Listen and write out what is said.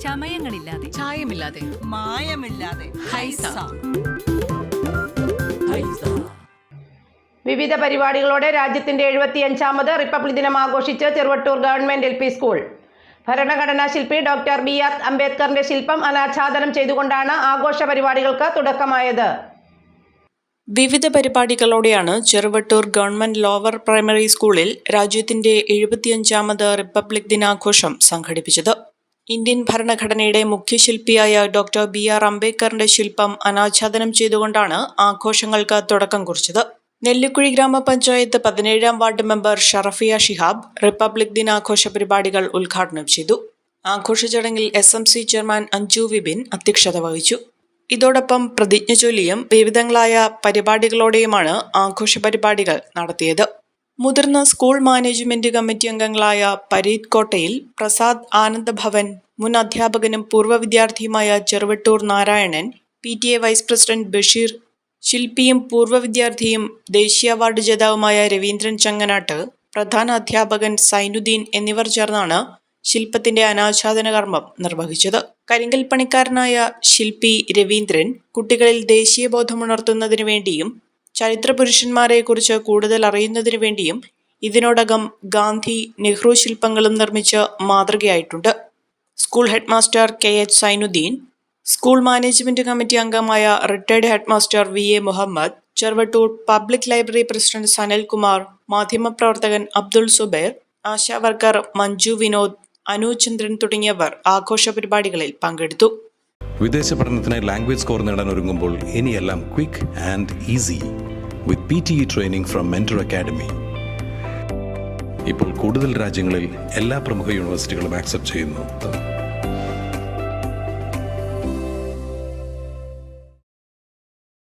ചമയങ്ങളില്ലാതെ, ചായമില്ലാതെ, മായമില്ലാതെ. ഹൈസ. വിവിധ പരിപാടികളോടെ രാജ്യത്തിന്റെ 75ാമത് റിപ്പബ്ലിക് ദിനം ആഘോഷിച്ച് ചെറുവട്ടൂർ ഗവൺമെന്റ് LP സ്കൂൾ. ഭരണഘടനാ ശില്പി ഡോക്ടർ BR അംബേദ്കറിന്റെ ശില്പം അനാച്ഛാദനം ചെയ്തുകൊണ്ടാണ് ആഘോഷ പരിപാടികൾക്ക് തുടക്കമായത്. വിവിധ പരിപാടികളോടെയാണ് ചെറുവട്ടൂർ ഗവൺമെന്റ് ലോവർ പ്രൈമറി സ്കൂളിൽ രാജ്യത്തിന്റെ 75ാമത് റിപ്പബ്ലിക് ദിനാഘോഷം സംഘടിപ്പിച്ചത്. ഇന്ത്യൻ ഭരണഘടനയുടെ മുഖ്യശില്പിയായ ഡോക്ടർ BR അംബേദ്കറിന്റെ ശില്പം അനാച്ഛാദനം ചെയ്തുകൊണ്ടാണ് ആഘോഷങ്ങൾക്ക് തുടക്കം കുറിച്ചത്. നെല്ലിക്കുഴി ഗ്രാമപഞ്ചായത്ത് 17ാം ward member Sharafiya Shihab republic ദിനാഘോഷ പരിപാടികൾ ഉദ്ഘാടനം ചെയ്തു. ആഘോഷ ചടങ്ങിൽ SMC ചെയർമാൻ അഞ്ജു വിപിൻ അധ്യക്ഷത വഹിച്ചു. ഇതോടൊപ്പം പ്രതിജ്ഞ ചൊല്ലിയും വിവിധങ്ങളായ പരിപാടികളോടെയുമാണ് ആഘോഷ പരിപാടികൾ നടത്തിയത്. മുതിർന്ന സ്കൂൾ മാനേജ്മെന്റ് കമ്മിറ്റി അംഗങ്ങളായ പരീത് കോട്ടയിൽ, പ്രസാദ് ആനന്ദ ഭവൻ, മുൻ അധ്യാപകനും പൂർവ്വ വിദ്യാർത്ഥിയുമായ Cheruvattoor Narayanan, PTA vice president Basheer, ശില്പിയും പൂർവ്വ വിദ്യാർത്ഥിയും ദേശീയ അവാർഡ് ജേതാവുമായ രവീന്ദ്രൻ ചങ്ങനാട്ട്, പ്രധാന അധ്യാപകൻ സൈനുദ്ദീൻ എന്നിവർ ചേർന്നാണ് ശില്പത്തിന്റെ അനാച്ഛാദന കർമ്മം നിർവഹിച്ചത്. കരിങ്കൽ പണിക്കാരനായ ശില്പി രവീന്ദ്രൻ കുട്ടികളിൽ ദേശീയബോധമുണർത്തുന്നതിനു വേണ്ടിയും ചരിത്ര പുരുഷന്മാരെക്കുറിച്ച് കൂടുതൽ അറിയുന്നതിനു വേണ്ടിയും ഇതിനോടകം ഗാന്ധി, നെഹ്റു ശില്പങ്ങളും നിർമ്മിച്ച് മാതൃകയായിട്ടുണ്ട്. School headmaster KH Zainuddin, school management committee അംഗമായ retired headmaster VA Muhammad, Cheruvattoor public library president Sanalkumar, മാധ്യമപ്രവർത്തകൻ അബ്ദുൾ സുബൈർ, ആശാവർക്കർ മഞ്ജു വിനോദ്, അനുചന്ദ്രൻ തുടങ്ങിയവർ ആഘോഷ പരിപാടികളിൽ പങ്കെടുത്തു. വിദേശ പഠനത്തിനായി ലാംഗ്വേജ് സ്കോർ നേടാൻ ഒരുങ്ങുമ്പോൾ ഇനിയെല്ലാം quick and easy with PTE training from mentor academy. ഇപ്പോൾ കൂടുതൽ രാജ്യങ്ങളിൽ എല്ലാ പ്രമുഖ യൂണിവേഴ്സിറ്റികളും ആക്സെപ്റ്റ് ചെയ്യുന്നു.